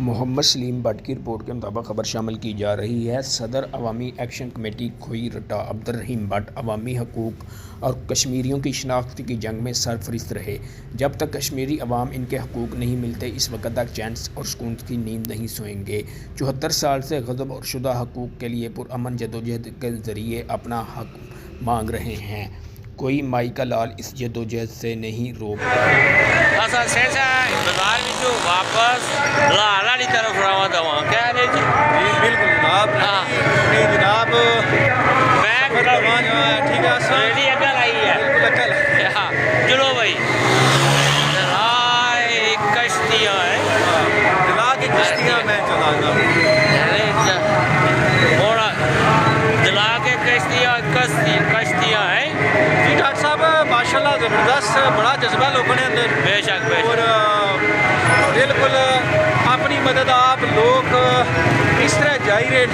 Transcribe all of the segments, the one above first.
محمد سلیم but کی report کے مطابق خبر شامل کی جا رہی ہے۔ صدر عوامی ایکشن کمیٹی کھوئی رٹا عبدالرحیم بٹ عوامی حقوق اور کشمیریوں کی شناخت کی جنگ میں سرفہرست رہے۔ جب تک کشمیری عوام ان کے حقوق نہیں ملتے اس وقت تک چین اور سکون کی نیند نہیں سوئیں گے۔ 74 سال سے غصب اور شدہ حقوق کے لیے پرامن جدوجہد کے ذریعے اپنا حق مانگ رہے ہیں۔ کوئی مائی کا لال اس جدوجہد سے نہیں روک واپس لالا کی طرف رواں دواں کیا ہے جی؟ بالکل جناب، نہیں جناب، ٹھیک ہے، ریڈی اکل آئی ہے، چلو بھائی کشتیاں ہیں، دلا کی کشتیاں میں چلا گا، دلا کے کشتیاں ہیں جی ڈاکٹر صاحب، ماشاء اللہ زبردست، بڑا جذبہ لوگوں نے اندر، بے شک اور بالکل اپنی مدد آپ لوگ اس طرح جائی رہے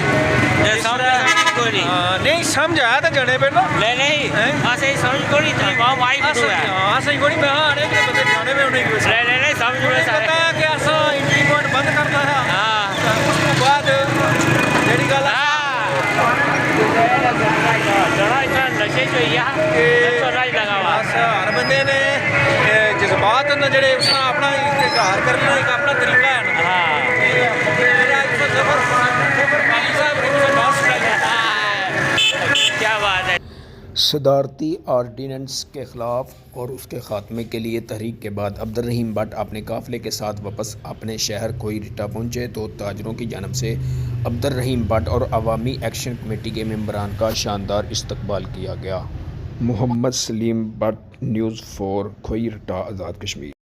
نہیں سمجھ آیا تو جانے پہ نہیں سمجھ کو نہیں وہاں وائی ہاں صحیح کو نہیں میں آنے کے بدلے جانے میں نہیں سمجھ میں پتا ہے کہ ایسا انٹری پوائنٹ بند کرنا ہے، اس کے بعد جیڑی گل ہر بندے نے جذبات جڑے اپنا اظہار کرنے کا اپنا طریقہ ہے کیا بات ہے۔ صدارتی آرڈیننس کے خلاف اور اس کے خاتمے کے لیے تحریک کے بعد عبدالرحیم بٹ اپنے قافلے کے ساتھ واپس اپنے شہر کھوئی رٹا پہنچے تو تاجروں کی جانب سے عبدالرحیم بٹ اور عوامی ایکشن کمیٹی کے ممبران کا شاندار استقبال کیا گیا۔ محمد سلیم بٹ، نیوز 4، کھوئی رٹا، آزاد کشمیر۔